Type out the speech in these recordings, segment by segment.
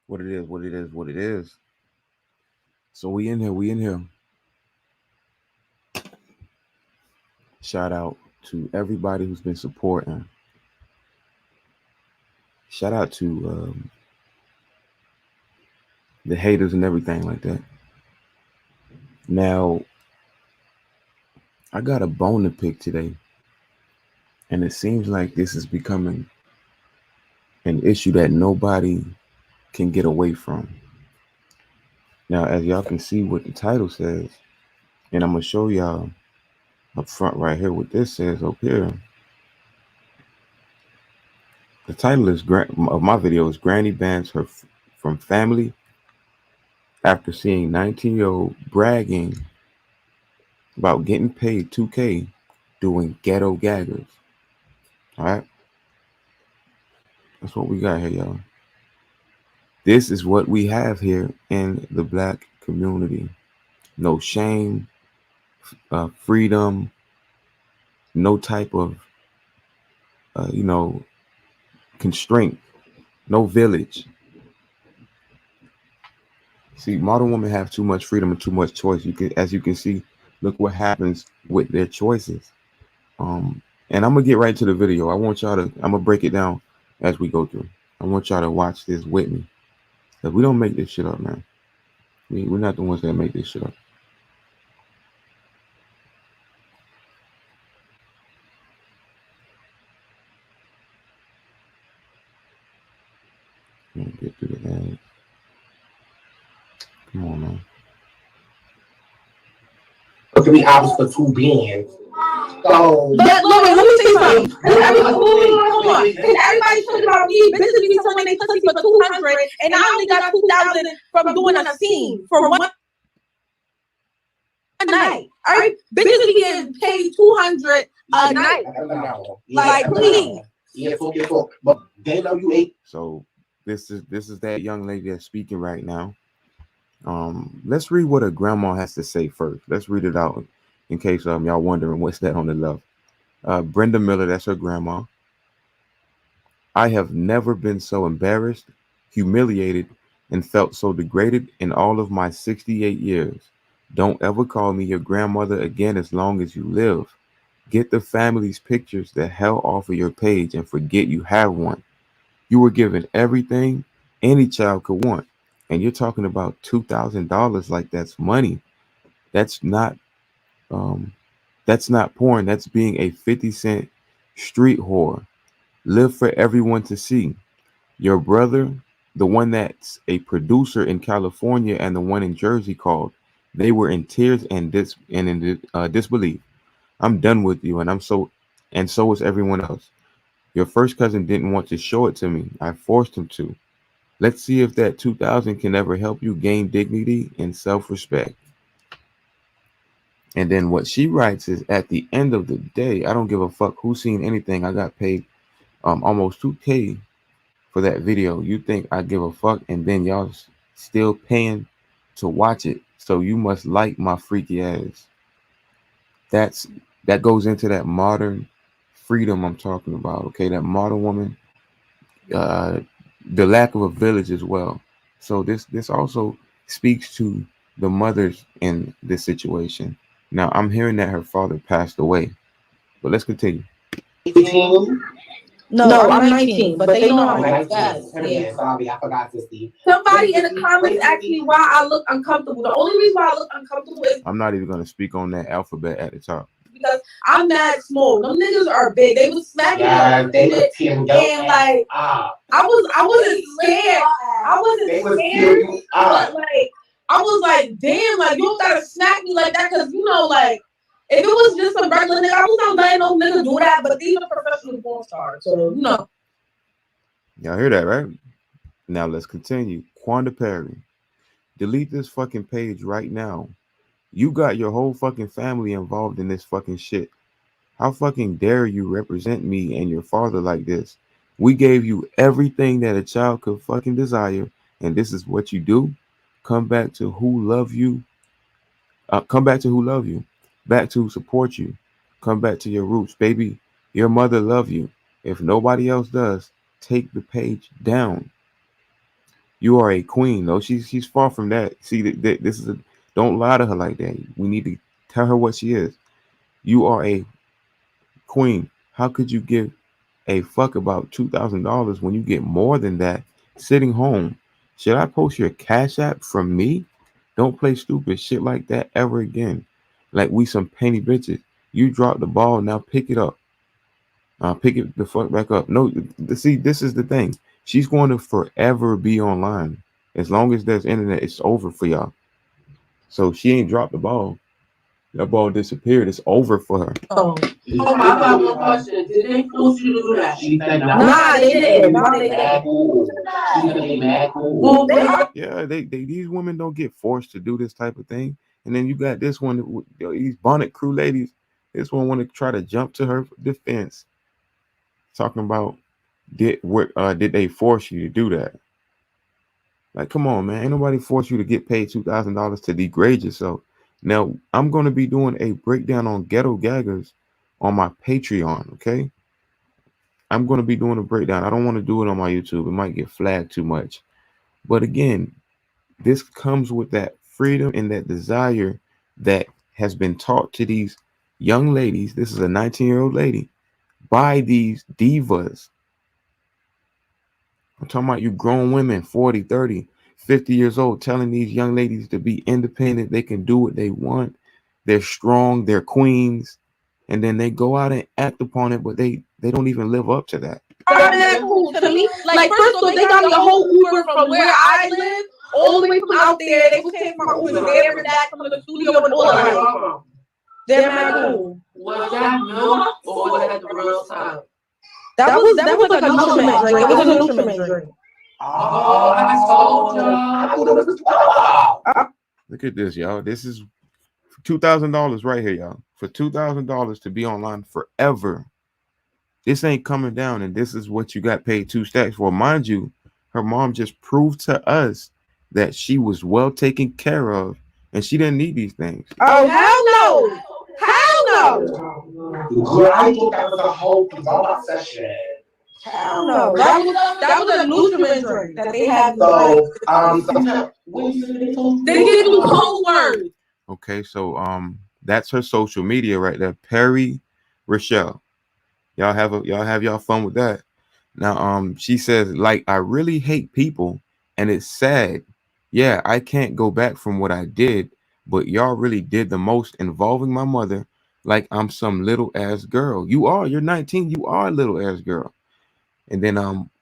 what it is, what it is, what it is. So we in here, we in here. Shout out to everybody who's been supporting. Shout out to the haters and everything like that. Now, I got a bone to pick today, and it seems like this is becoming an issue that nobody can get away from. Now, as y'all can see what the title says, and I'm gonna show y'all up front right here what this says up here. The title of my video is Granny bans her from family after seeing 19-year-old bragging about getting paid 2K doing Ghetto Gaggers. All right, that's what we got here, y'all. This is what we have here in the black community. No shame, freedom, no type of, constraint, no village. See, modern women have too much freedom and too much choice. As you can see, look what happens with their choices. And I'm gonna get right to the video. I'm gonna break it down as we go through. I want y'all to watch this with me. Cause we don't make this shit up, man. We're not the ones that make this shit up. Get through the ads. Come on, man. It could be obvious for two bands. So, but Lauren, let me say something. Hold on. Because everybody's talking about me. Bitches be selling their pussy for 200, and I only got 2,000 from doing a scene for one night. All right, bitches be getting paid 200 a night. Like, please. Yeah, but they know you ain't. So this is that young lady that's speaking right now. Let's read what her grandma has to say first. Let's read it out in case y'all wondering what's that on the left. Brenda Miller, that's her grandma. I have never been so embarrassed, humiliated, and felt so degraded in all of my 68 years. Don't ever call me your grandmother again as long as you live. Get the family's pictures the hell off of your page and forget you have one. You were given everything any child could want. And you're talking about $2,000 like that's money. That's not porn. That's being a 50-cent street whore. Live for everyone to see. Your brother, the one that's a producer in California and the one in Jersey called. They were in tears and in disbelief. I'm done with you, and so was everyone else. Your first cousin didn't want to show it to me. I forced him to. Let's see if that 2,000 can ever help you gain dignity and self-respect. And then what she writes is, at the end of the day, I don't give a fuck who's seen anything. I got paid almost 2K for that video. You think I give a fuck? And then y'all still paying to watch it. So you must like my freaky ass. That goes into that modern freedom I'm talking about. Okay, that modern woman, the lack of a village as well. So this also speaks to the mothers in this situation. Now I'm hearing that her father passed away, but let's continue. 18? No, I'm 19, but they know I'm 19. Yeah. Sorry, I forgot to see. Somebody in the comments asked me why I look uncomfortable. The only reason why I look uncomfortable is I'm not even going to speak on that alphabet at the top. Because I'm mad small. Them niggas are big. They was smacking me. And like I wasn't scared. I wasn't scared. But like I was like, damn, like you don't gotta smack me like that, because you know, like if it was just some regular nigga, I was not letting no nigga do that. But these are professional porn stars, so you know. Y'all hear that, right? Now let's continue. Quanda Perry, delete this fucking page right now. You got your whole fucking family involved in this fucking shit. How fucking dare you represent me and your father like this? We gave you everything that a child could fucking desire, and this is what you do? Come back to who love you. Come back to who love you. Back to support you. Come back to your roots, baby. Your mother love you. If nobody else does, take the page down. You are a queen, though. She's far from that. See, this is a, don't lie to her like that. We need to tell her what she is. You are a queen. How could you give a fuck about $2,000 when you get more than that sitting home? Should I post your cash app from me? Don't play stupid shit like that ever again. Like we some penny bitches. You dropped the ball, now pick it up. Pick it the fuck back up. No, see, this is the thing. She's going to forever be online. As long as there's internet, it's over for y'all. So she ain't dropped the ball. That ball disappeared. It's over for her. Oh, my God, one question. Did they force you to do that? She said no. Nah, they didn't. Why they didn't? She said they mad cool. Well, yeah, they these women don't get forced to do this type of thing. And then you got this one, these bonnet crew ladies. This one want to try to jump to her defense, talking about did they force you to do that? Like, come on, man. Ain't nobody force you to get paid $2,000 to degrade yourself. Now, I'm going to be doing a breakdown on Ghetto Gaggers on my Patreon, okay? I'm going to be doing a breakdown. I don't want to do it on my YouTube. It might get flagged too much. But again, this comes with that freedom and that desire that has been taught to these young ladies. This is a 19-year-old lady by these divas. I'm talking about you grown women, 40, 30, 50 years old, telling these young ladies to be independent. They can do what they want. They're strong. They're queens. And then they go out and act upon it, but they don't even live up to that. That's cool to me. Like, first of all, they got me a whole Uber from where I live all the way from out there. They was taking my Uber there and back from the studio and all that. They're mad cool. Was that milk or was that the real time? That was like a nutriment drink. It was a nutriment drink. Oh, I told y'all. Look at this, y'all. This is $2,000 right here, y'all. For $2,000 to be online forever. This ain't coming down, and this is what you got paid 2 stacks for. Mind you, her mom just proved to us that she was well taken care of, and she didn't need these things. Oh, hell no! Hell no! Yeah, I thought that was a whole development session. Hell no! That was a nutriment drink that they had. So, sometimes they give you cold words. Okay, so that's her social media right there, Perry Rachelle. Y'all have y'all fun with that. Now, she says, like, I really hate people, and it's sad. Yeah, I can't go back from what I did, but y'all really did the most involving my mother like I'm some little ass girl. You're 19, you are a little ass girl. And then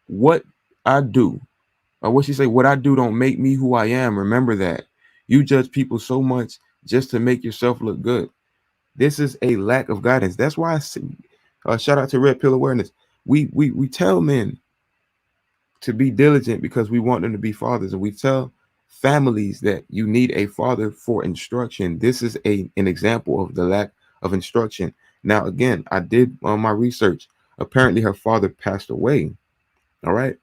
what I do, or what she say, what I do don't make me who I am. Remember that. You judge people so much just to make yourself look good. This is a lack of guidance. That's why I say, shout out to Red Pill Awareness. We tell men to be diligent because we want them to be fathers, and we tell families that you need a father for instruction. This is an example of the lack of instruction. Now, again, I did my research. Apparently, her father passed away. All right.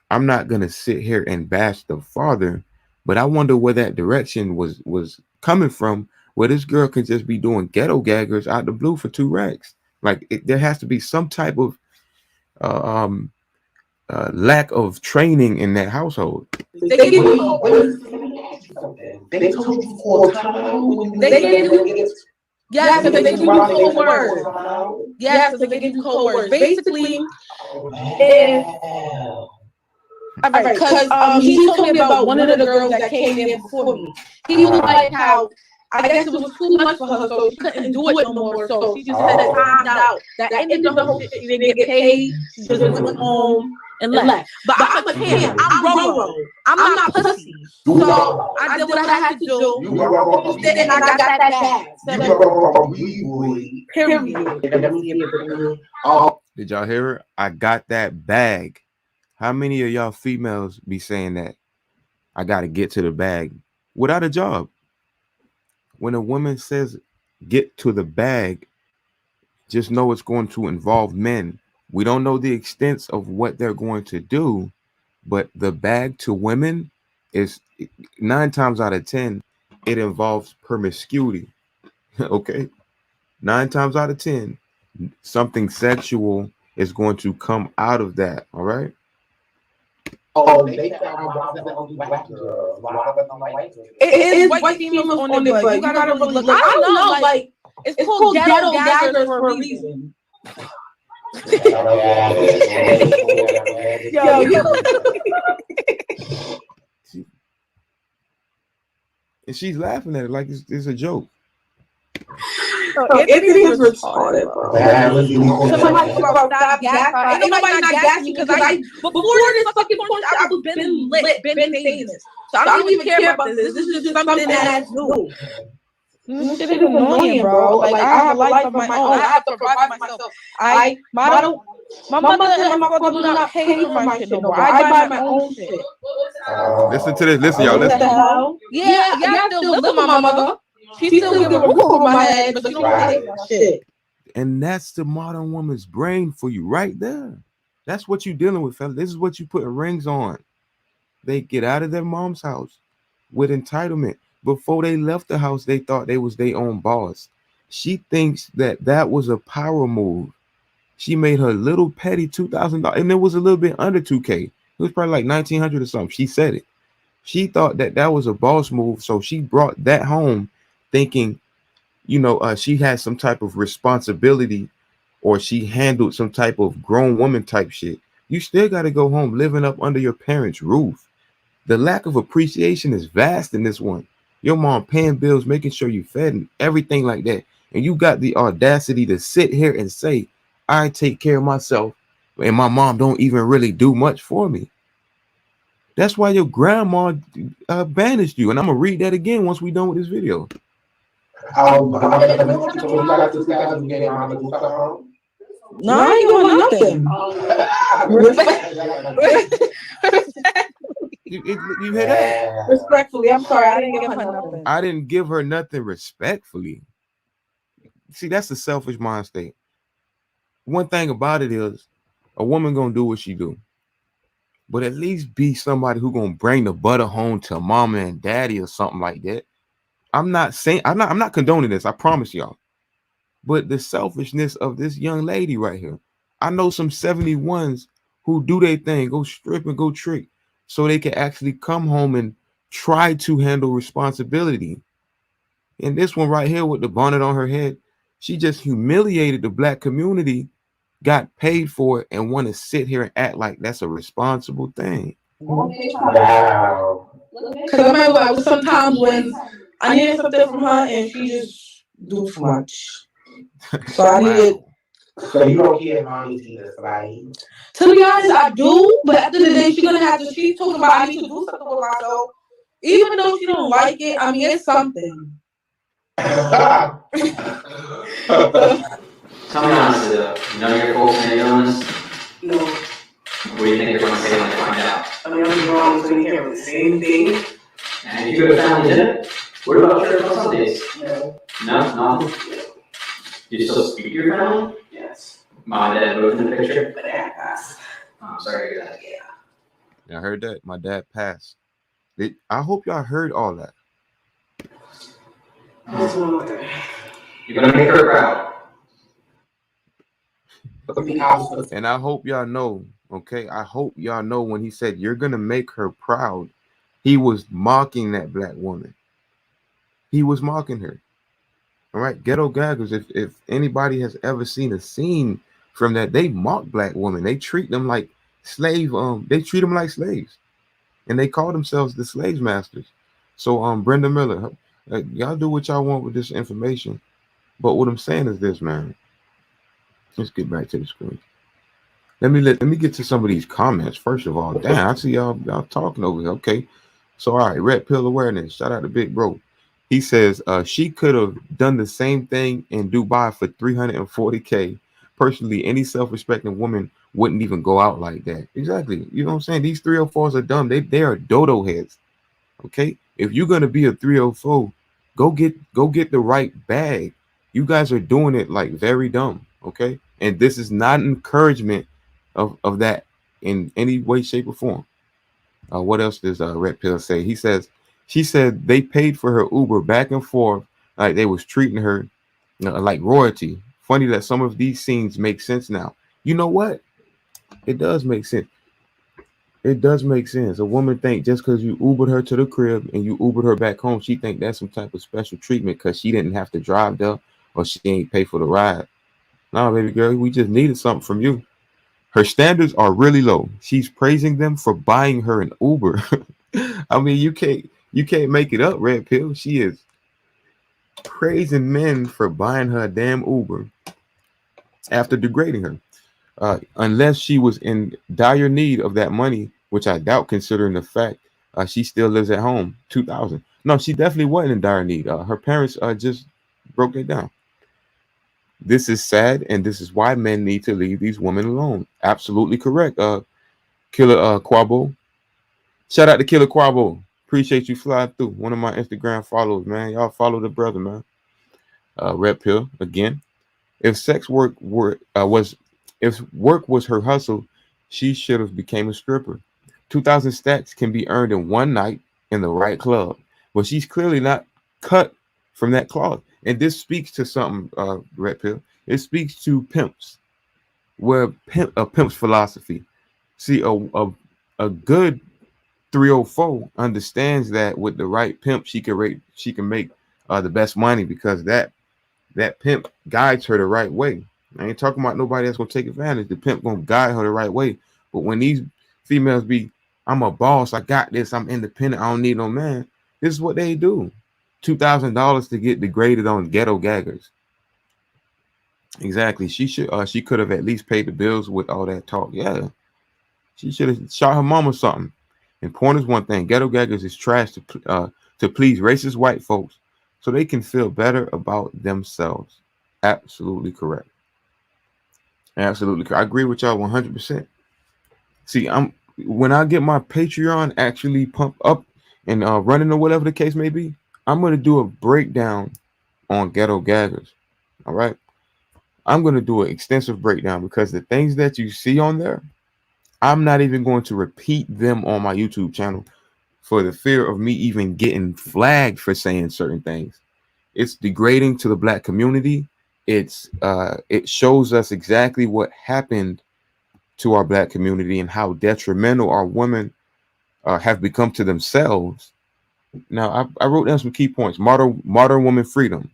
I'm not gonna sit here and bash the father, but I wonder where that direction was coming from. Where this girl can just be doing ghetto gaggers out the blue for 2 racks. Like there has to be some type of lack of training in that household. They told you 4 times. They gave you. Yes, if they give you cold words. Yes, if they give you cold words. Basically, because he told me about one of the girls that came there before me. He was like how I guess it was too much for her, so she couldn't do it no more. So she just said timed out. That ended the whole shit. She didn't get paid. She just went home and left. But I'm a kid. I'm Roro. I'm not pussy. So I did what I had to do. You Roro. And I got that bag. You Roro. Period. Oh, did y'all hear her? I got that bag. How many of y'all females be saying that? I got to get to the bag without a job. When a woman says get to the bag, just know it's going to involve men. We don't know the extent of what they're going to do, but the bag to women is 9 times out of 10, it involves promiscuity. Okay. 9 times out of 10, something sexual is going to come out of that. All right. Oh, they said my mom said only white girls. Why wasn't no white girls? It is white females on it, but you gotta really look. I don't know, like it's called Ghetto Gaggers for a reason. Yo, And she's laughing at it like it's a joke. Anthony is retarded, bro. Somebody about stop gas. Ain't nobody not gassing me because I before this fucking point I was been lit, been famous. So I don't even care about this. This is just something that's new. This shit is annoying, bro. Like I have a life of my own. I have to provide for myself. My mother and my father do not pay for my shit no more. I buy my own shit. Listen to this. Listen, y'all. Listen. Yeah, I still live with my mother. She still give a roof over my head, but she don't pay for my shit. And that's the modern woman's brain for you right there. That's what you're dealing with, fella. This is what you putting rings on. They get out of their mom's house with entitlement. Before they left the house, they thought they was their own boss. She thinks that was a power move. She made her little petty $2,000, and it was a little bit under 2K. It was probably like 1,900 or something. She said it. She thought that was a boss move, so she brought that home, thinking, she had some type of responsibility, or she handled some type of grown woman type shit. You still got to go home living up under your parents' roof. The lack of appreciation is vast in this one. Your mom paying bills, making sure you fed and everything like that. And you got the audacity to sit here and say, I take care of myself, and my mom don't even really do much for me. That's why your grandma banished you. And I'm going to read that again once we're done with this video. No, I ain't doing nothing. You hear that? Respectfully, I'm sorry. I didn't give her nothing. I didn't give her nothing respectfully. See, that's the selfish mind state. One thing about it is a woman gonna do what she do, but at least be somebody who gonna bring the butter home to mama and daddy or something like that. I'm not condoning this, I promise y'all. But the selfishness of this young lady right here. I know some 71s who do their thing, go strip and go trick, so they can actually come home and try to handle responsibility. And this one right here with the bonnet on her head, she just humiliated the black community, got paid for it, and want to sit here and act like that's a responsible thing. Wow. Because I remember sometimes when I needed something from her and she just do too much. So I needed. So you don't care if mommy sees this, right? To be honest, I do, but at the end of the day, she's talking about I need to do something with myself. Even though she don't like it, I mean, it's something. Tell me honestly though, none of your folks may know this? No. What do you think they're going to say when they find out? I mean, I'm wrong, so you can't really say anything. And if you go to family dinner, what about church on Sundays? No. No? Nothing? Do you still speak to your family? Yes. Mom and dad both in the picture? But dad passed. Oh, I'm sorry to hear that. Yeah. I heard that. My dad passed. I hope y'all heard all that. You're going to make her proud. And I hope y'all know, okay? I hope y'all know when he said you're going to make her proud, he was mocking that black woman. He was mocking her. All right? Ghetto Gaggers, if anybody has ever seen a scene from that, they mock black women. They treat them like they treat them like slaves. And they call themselves the slave masters. So Brenda Miller, y'all do what y'all want with this information. But what I'm saying is this, man. Let's get back to the screen. Let me get to some of these comments. First of all, damn, I see y'all talking over here. Okay. So all right, Red Pill Awareness. Shout out to Big Bro. He says she could have done the same thing in Dubai for 340K. Personally, any self-respecting woman wouldn't even go out like that. Exactly. You know what I'm saying? These 304s are dumb. They are dodo heads. Okay. If you're gonna be a 304, go get the right bag. You guys are doing it like very dumb. Okay. And this is not an encouragement of that in any way, shape, or form. What else does Red Pill say? She said they paid for her Uber back and forth, like they was treating her like royalty. Funny that some of these scenes make sense now. You know what? It does make sense. It does make sense. A woman think just because you Ubered her to the crib and you Ubered her back home, she think that's some type of special treatment because she didn't have to drive there or she ain't pay for the ride. No, baby girl, we just needed something from you. Her standards are really low. She's praising them for buying her an Uber. I mean, you can't make it up, Red Pill. She is praising men for buying her a damn Uber after degrading her. Unless she was in dire need of that money, which I doubt, considering the fact she still lives at home. 2000. No, she definitely wasn't in dire need. Her parents just broke it down. This is sad, and this is why men need to leave these women alone. Absolutely correct. Killer Quabo. Shout out to Killer Quabo. Appreciate you flying through. One of my Instagram followers, man. Y'all follow the brother, man. Red Pill again. If sex work were was if work was her hustle, she should have became a stripper. 2,000 stacks can be earned in one night in the right club, but she's clearly not cut from that cloth. And this speaks to something, Red Pill. It speaks to pimps, where a pimp's philosophy. See, a good 304 understands that with the right pimp, she can make the best money because that pimp guides her the right way. I ain't talking about nobody that's gonna take advantage. The pimp gonna guide her the right way. But when these females be, I'm a boss, I got this, I'm independent, I don't need no man. This is what they do. $2,000 to get degraded on Ghetto Gaggers. Exactly. She could have at least paid the bills with all that talk. Yeah. She should have shot her mama something. And porn is one thing. Ghetto Gaggers is trash to please racist white folks so they can feel better about themselves. Absolutely correct. Absolutely correct. I agree with y'all 100%. See, when I get my Patreon actually pumped up and running or whatever the case may be, I'm gonna do a breakdown on Ghetto Gaggers. All right. I'm gonna do an extensive breakdown because the things that you see on there, I'm not even going to repeat them on my YouTube channel for the fear of me even getting flagged for saying certain things. It's degrading to the black community. It shows us exactly what happened to our black community and how detrimental our women have become to themselves. Now, I wrote down some key points. Modern woman freedom.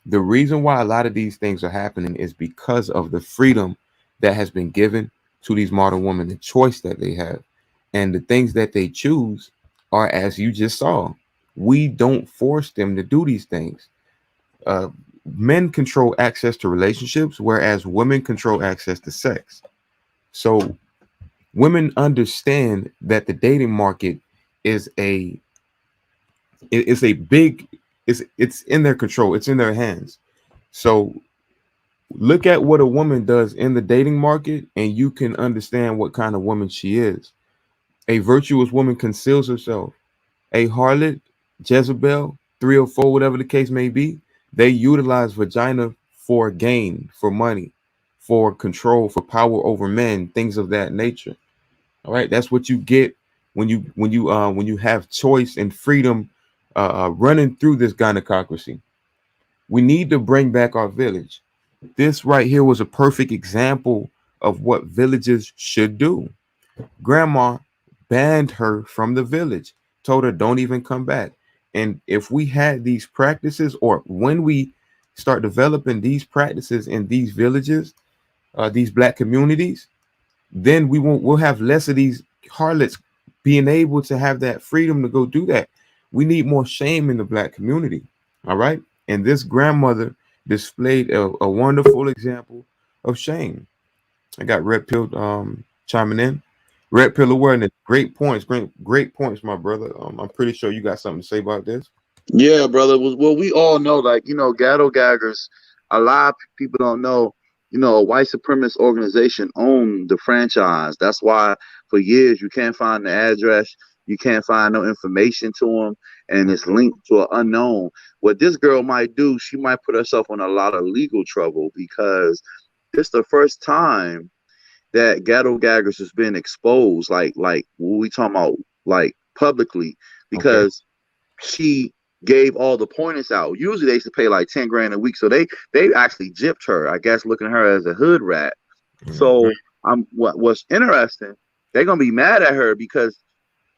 The reason why a lot of these things are happening is because of the freedom that has been given to these modern women, the choice that they have, and the things that they choose are, as you just saw, we don't force them to do these things. Men control access to relationships, whereas women control access to sex. So women understand that the dating market is a big, it's in their control, it's in their hands. So look at what a woman does in the dating market, and you can understand what kind of woman she is. A virtuous woman conceals herself. A harlot, Jezebel, 304, whatever the case may be, they utilize vagina for gain, for money, for control, for power over men, things of that nature. All right, that's what you get when you have choice and freedom running through this gynecocracy. We need to bring back our village. This right here was a perfect example of what villages should do. Grandma banned her from the village, told her don't even come back. And if we had these practices, or when we start developing these practices in these villages, these black communities, then we'll have less of these harlots being able to have that freedom to go do that. We need more shame in the black community. All right. And this grandmother displayed a wonderful example of shame. I got Red Pill chiming in. Red Pill awareness. Great points. Great points, my brother. I'm pretty sure you got something to say about this. Yeah, brother. Well, we all know, like, Ghetto Gaggers, a lot of people don't know, a white supremacist organization owned the franchise. That's why for years you can't find the address, you can't find no information to them, and it's linked to an unknown. What this girl might do, she might put herself in a lot of legal trouble because it's the first time that Ghetto Gaggers has been exposed, like what we talking about, like publicly, because she gave all the pointers out. Usually they used to pay like 10 grand a week, so they actually gypped her, I guess, looking at her as a hood rat. So what's interesting they're gonna be mad at her because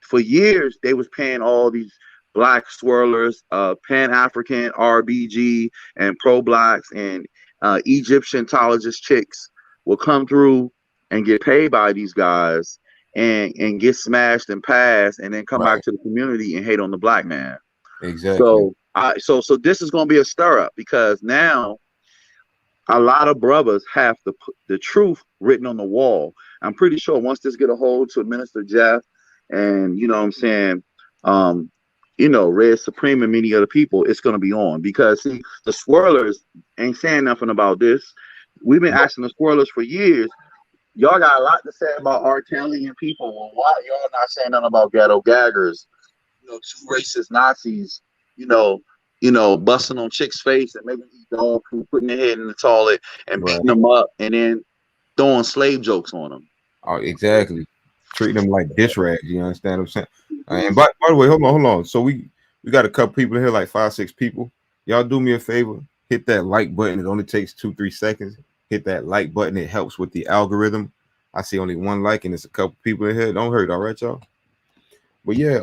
for years they was paying all these black swirlers, Pan-African RBG and pro-blacks and Egyptian-tologist chicks will come through and get paid by these guys and get smashed and passed and then come back to the community and hate on the black man. Exactly. So this is gonna be a stir up because now a lot of brothers have the truth written on the wall. I'm pretty sure once this get a hold to Minister Jeff and you know what I'm saying, Red Supreme and many other people, it's gonna be on because see the swirlers ain't saying nothing about this. We've been asking the swirlers for years. Y'all got a lot to say about R. Kelly and people. Well, why y'all not saying nothing about Ghetto Gaggers? Two racist Nazis, busting on chicks' face and making these dog food, putting their head in the toilet and beating them up and then throwing slave jokes on them. Oh, exactly. Treating them like dish rags. You understand what I'm saying? And by the way, hold on. So we got a couple people here, like 5-6 people. Y'all do me a favor. Hit that like button. It only takes 2-3 seconds. Hit that like button. It helps with the algorithm. I see only one like, and it's a couple people in here. Don't hurt, all right, y'all? But yeah,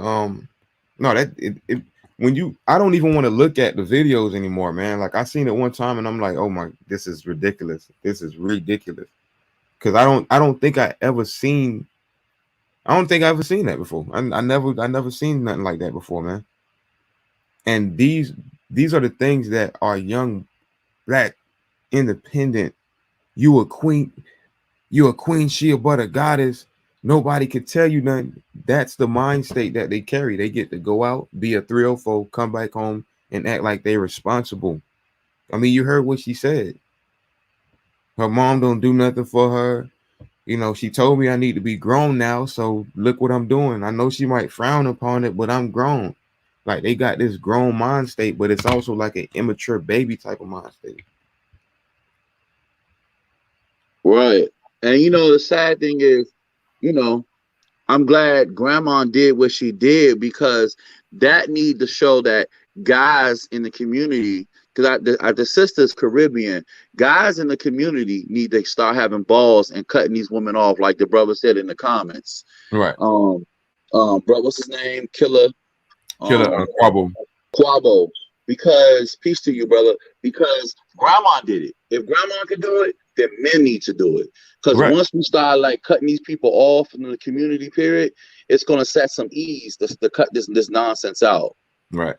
no, I don't even want to look at the videos anymore, man. Like I seen it one time and I'm like, oh my, this is ridiculous. This is ridiculous. Cause I don't think I ever seen that before. I never seen nothing like that before, man. And these are the things that are young, black, independent. You a queen, she a but a goddess. Nobody could tell you nothing. That's the mind state that they carry. They get to go out, be a 304, come back home, and act like they're responsible. I mean, you heard what she said. Her mom don't do nothing for her. She told me I need to be grown now, so look what I'm doing. I know she might frown upon it, but I'm grown. Like they got this grown mind state, but it's also like an immature baby type of mind state. Right. And the sad thing is, I'm glad grandma did what she did because that need to show that guys in the community, because the sister's Caribbean, guys in the community need to start having balls and cutting these women off, like the brother said in the comments. Right. Bro, what's his name? Killer Quabo. Because peace to you, brother. Because grandma did it. If grandma could do it, then men need to do it. Because once we start like cutting these people off in the community period, it's gonna set some ease to cut this nonsense out. Right.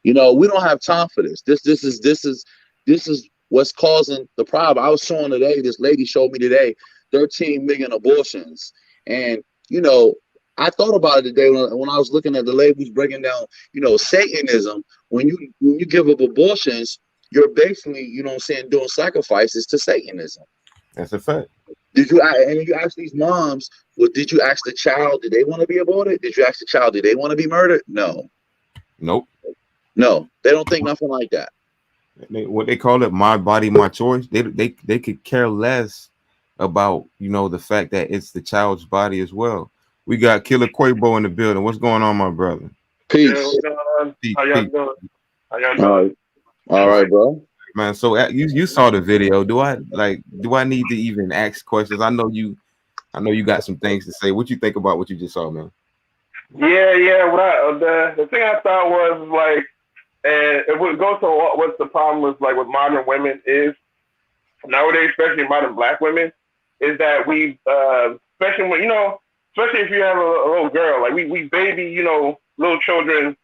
We don't have time for this. This is what's causing the problem. I was showing today, this lady showed me today 13 million abortions. And I thought about it today when I was looking at the lady who's breaking down, Satanism. When you give up abortions, you're basically, doing sacrifices to Satanism. That's a fact. You ask these moms, well, did you ask the child, did they want to be aborted? Did you ask the child, did they want to be murdered? No. Nope. No, they don't think nothing like that. What they call it, my body, my choice. They could care less about, the fact that it's the child's body as well. We got Killer Quavo in the building. What's going on, my brother? Peace. How y'all doing? All right, bro. Man, so you saw the video. Do I need to even ask questions? I know you got some things to say. What you think about what you just saw, man? Yeah. The thing I thought was like, and it would go to what's the problem with like with modern women is nowadays, especially modern black women, is that we especially when especially if you have a little girl, like we baby little children.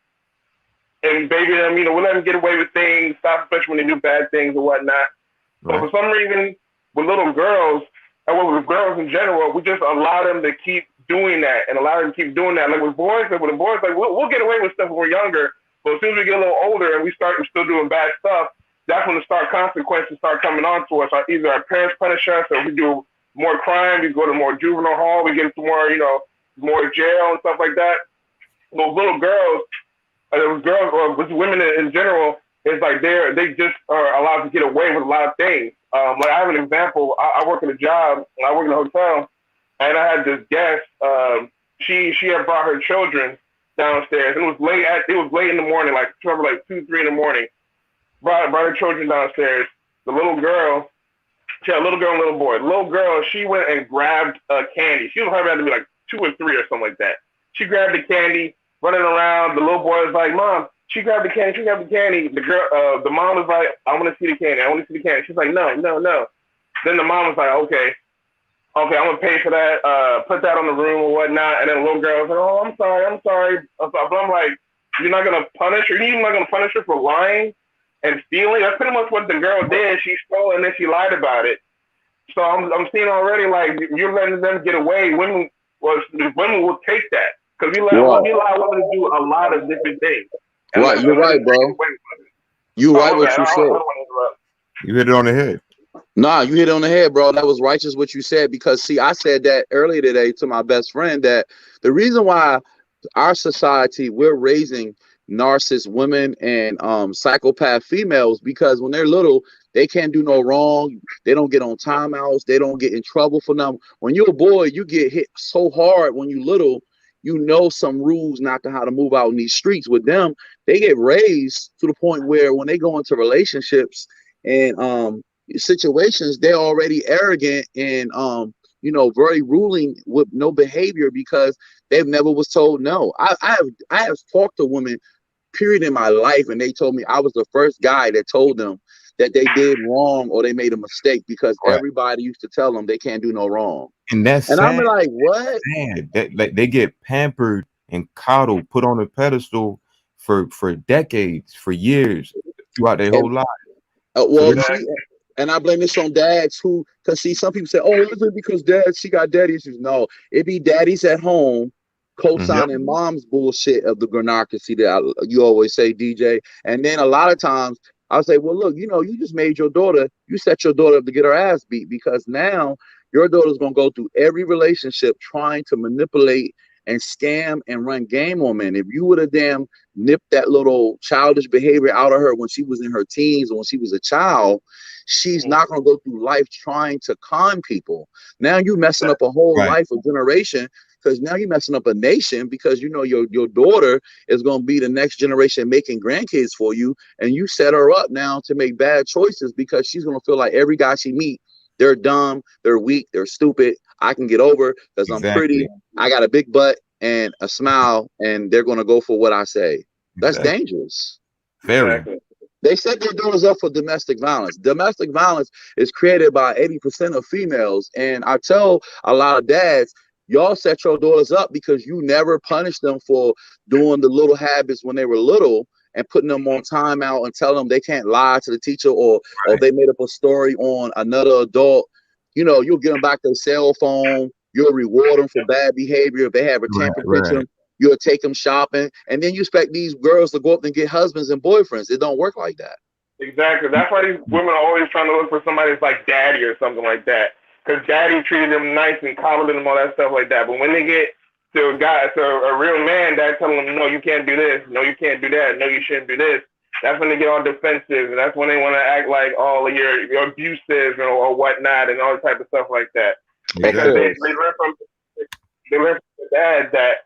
And baby them, we let them get away with things, especially when they do bad things or whatnot. Right. But for some reason, with little girls, and with girls in general, we just allow them to keep doing that and allow them to keep doing that. Like with boys, like we'll get away with stuff when we're younger, but as soon as we get a little older and we start still doing bad stuff, that's when the consequences start coming on to us. Either our parents punish us, or we do more crime, we go to more juvenile hall, we get into more, more jail and stuff like that. Those little girls, those girls or with women in general, it's like they just are allowed to get away with a lot of things. Like I have an example. I work at a job, and I work in a hotel, and I had this guest. She had brought her children downstairs, and it was late in the morning, like 2, 3 in the morning. Brought her children downstairs. The little girl, she had a little girl and a little boy. The little girl, she went and grabbed candy. She was about to be like 2 or 3 or something like that. She grabbed the candy, running around. The little boy was like, "Mom, she grabbed the candy. She grabbed the candy." The girl, the mom was like, "I want to see the candy. I want to see the candy." She's like, "No, no, no." Then the mom was like, "Okay, I'm gonna pay for that. Put that on the room or whatnot." And then the little girl was like, "Oh, I'm sorry." But I'm like, "You're not gonna punish her. You're not gonna punish her for lying and stealing." That's pretty much what the girl did. She stole and then she lied about it. So I'm seeing already, like, you're letting them get away. Women will take that because we allow women to do a lot of different things. Right, you're right, bro. You're right what you said. You hit it on the head. Nah, you hit it on the head, bro. That was righteous what you said, because see, I said that earlier today to my best friend, that the reason why our society, we're raising narcissist women and psychopath females, because when they're little, they can't do no wrong. They don't get on timeouts. They don't get in trouble for them. When you're a boy, you get hit so hard when you're little. You know some rules not to how to move out in these streets. With them, they get raised to the point where when they go into relationships and situations, they're already arrogant and very ruling with no behavior, because they've never was told no. I have talked to women period in my life, and they told me I was the first guy that told them that they did wrong or they made a mistake, because everybody used to tell them they can't do no wrong. And that's and sad. I'm like, what? Sad. That, like, they get pampered and coddled, put on a pedestal for decades, for years, throughout their whole life. And I blame this on dads who, because see, some people say, "Oh, is it because she got daddy issues?" No, it be daddies at home co-signing mom's bullshit of the granocracy that you always say, DJ. And then a lot of times I'll say, well, look, you just made your daughter, you set your daughter up to get her ass beat, because now your daughter's going to go through every relationship trying to manipulate and scam and run game on men. If you would have damn nipped that little childish behavior out of her when she was in her teens or when she was a child, she's not going to go through life trying to con people. Now you messing up a whole life, a generation, because now you're messing up a nation, because your daughter is going to be the next generation making grandkids for you, and you set her up now to make bad choices, because she's going to feel like every guy she meet, they're dumb, they're weak, they're stupid. I can get over because I'm pretty, I got a big butt and a smile, and they're going to go for what I say. That's dangerous. Very. They set their daughters up for domestic violence. Domestic violence is created by 80% of females. And I tell a lot of dads, y'all set your daughters up because you never punished them for doing the little habits when they were little, and putting them on timeout and telling them they can't lie to the teacher, or they made up a story on another adult. You'll get them back their cell phone. You'll reward them for bad behavior. If they have a tamper picture, you'll take them shopping. And then you expect these girls to go up and get husbands and boyfriends. It don't work like that. Exactly. That's why these women are always trying to look for somebody that's like daddy or something like that. Because daddy treated them nice and coddled them, all that stuff like that. But when they get to a real man that's telling them, no, you can't do this, no, you can't do that, no, you shouldn't do this, that's when they get all defensive, and that's when they want to act like, oh, you're abusive or whatnot, and all the type of stuff like that. Because they learn from the dad that,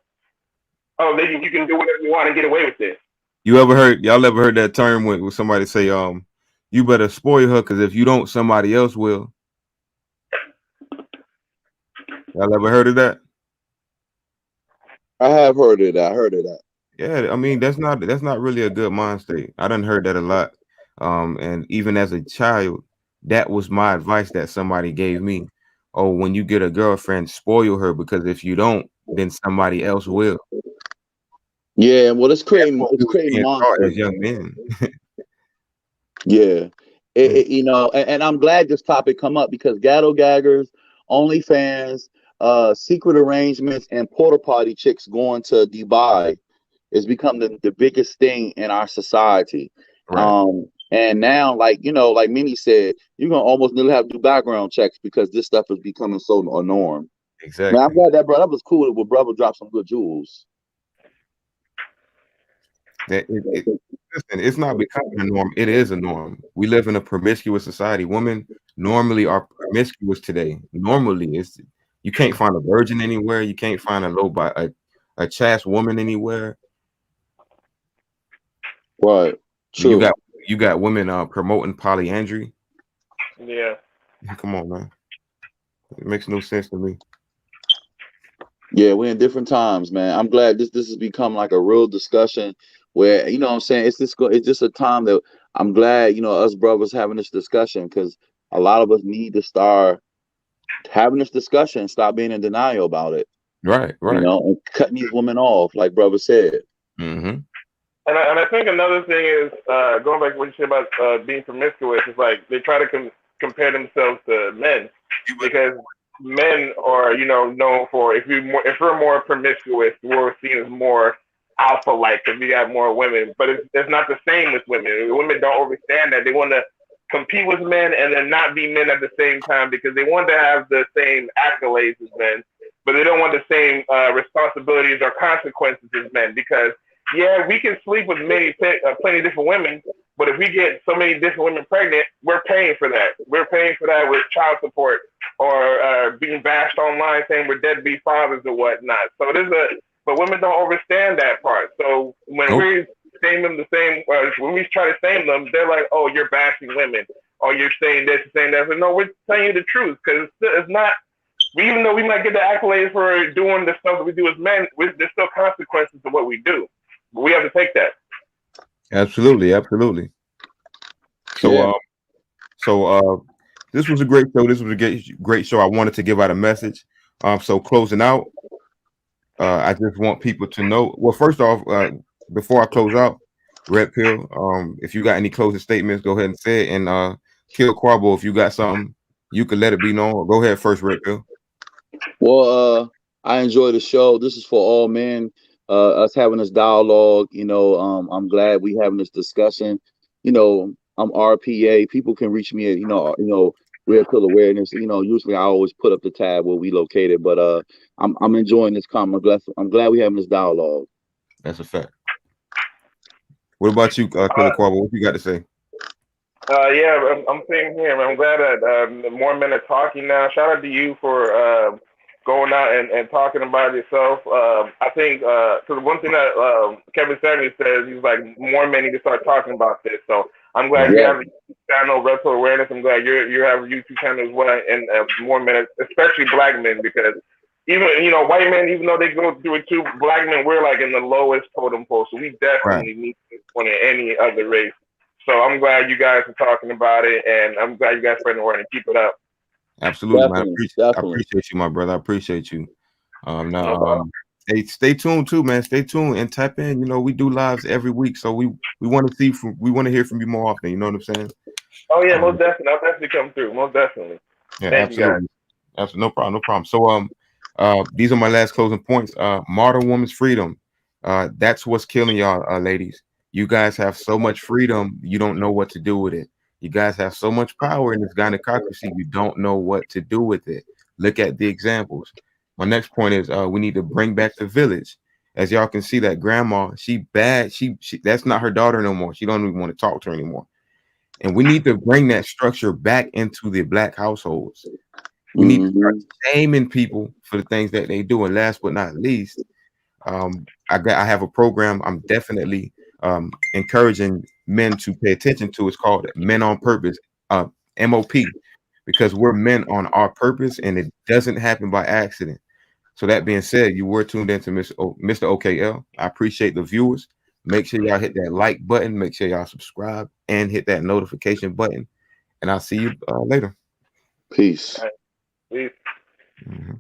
you can do whatever you want and get away with it. Y'all ever heard that term when somebody say, you better spoil her, because if you don't, somebody else will? Y'all ever heard of that? I have heard of that. Yeah, I mean, that's not really a good mind state. I done heard that a lot. And even as a child, that was my advice that somebody gave me. Oh, when you get a girlfriend, spoil her, because if you don't, then somebody else will. Yeah, well, it's creating monsters as young men. Yeah, and I'm glad this topic come up, because Ghetto Gaggers, OnlyFans, secret arrangements, and porta potty chicks going to Dubai is become the biggest thing in our society. And now, like Minnie said, you're gonna almost nearly have to do background checks, because this stuff is becoming so a norm. Exactly. Now, I'm glad that was cool. Where brother dropped some good jewels. It's not becoming a norm. It is a norm. We live in a promiscuous society. Women normally are promiscuous today. Normally, you can't find a virgin anywhere. You can't find a chaste woman anywhere. Right. True. You got women promoting polyandry. Yeah. Come on, man. It makes no sense to me. Yeah, we're in different times, man. I'm glad this has become like a real discussion where, you know what I'm saying, it's just a time that I'm glad, you know, us brothers having this discussion, because a lot of us need to start having this discussion, stop being in denial about it, Right, you right. know, and cutting these women off, like brother said. Mm-hmm. And I think another thing is going back to what you said about being promiscuous. Is like they try to compare themselves to men because men are known for if we're more promiscuous, we're seen as more alpha like because we got more women. But it's not the same with women. Women don't understand that. They want to compete with men and then not be men at the same time because they want to have the same accolades as men, but they don't want the same responsibilities or consequences as men because yeah, we can sleep with plenty of different women, but if we get so many different women pregnant, we're paying for that. We're paying for that with child support or being bashed online saying we're deadbeat fathers or whatnot. So but women don't understand that part. So when Nope. we shame them when we try to shame them, they're like, oh, you're bashing women, or you're saying this, you're saying that. But no, we're telling you the truth because it's not. Even though we might get the accolades for doing the stuff that we do as men, there's still consequences to what we do. But we have to take that. Absolutely, absolutely. So, Yeah. this was a great show. This was a great show. I wanted to give out a message. So closing out, I just want people to know. Well, first off, before I close out, Red Pill, if you got any closing statements, go ahead and say it. And Kill Quabo, if you got something, you can let it be known. Go ahead first, Red Pill. Well, I enjoy the show. This is for all men. Us having this dialogue, you know, I'm glad we having this discussion. You know, I'm RPA. People can reach me at, Red Pill Awareness. You know, usually I always put up the tab where we located, but I'm enjoying this comment. I'm glad we having this dialogue. That's a fact. What about you, Killer Quabo? What you got to say? Yeah, I'm saying here. I'm glad that more men are talking now. Shout out to you for going out and talking about it yourself. I think because one thing that Kevin Samuels says, he's like more men need to start talking about this. So I'm glad you have a YouTube channel, Retro Awareness. I'm glad you have a YouTube channel as well, and more men, especially black men, because even white men, even though they go through it too, black men we're like in the lowest totem pole. So we definitely need this more than any other race. So I'm glad you guys are talking about it, and I'm glad you guys spreading the word and keep it up. Absolutely, man. I Definitely. appreciate you, my brother. I appreciate you. Hey, stay tuned too, man. Stay tuned and type in. You know, we do lives every week, so we want to hear from you more often. You know what I'm saying? Oh yeah, most definitely. I'll definitely come through. Most definitely. Yeah, Thank you guys. Absolutely, no problem. So these are my last closing points. Modern woman's freedom. That's what's killing y'all, ladies. You guys have so much freedom, you don't know what to do with it. You guys have so much power in this gynocracy, you don't know what to do with it. Look at the examples. My next point is we need to bring back the village. As y'all can see, that grandma, she bad. She that's not her daughter no more. She don't even want to talk to her anymore. And we need to bring that structure back into the black households. We need to start shaming people for the things that they do. And last but not least, I have a program I'm definitely encouraging men to pay attention to. It's called Men on Purpose, MOP, because we're men on our purpose and it doesn't happen by accident. So that being said, you were tuned into Mr. OKL. I appreciate the viewers. Make sure y'all hit that like button. Make sure y'all subscribe and hit that notification button. And I'll see you later. Peace. Peace. Mm-hmm.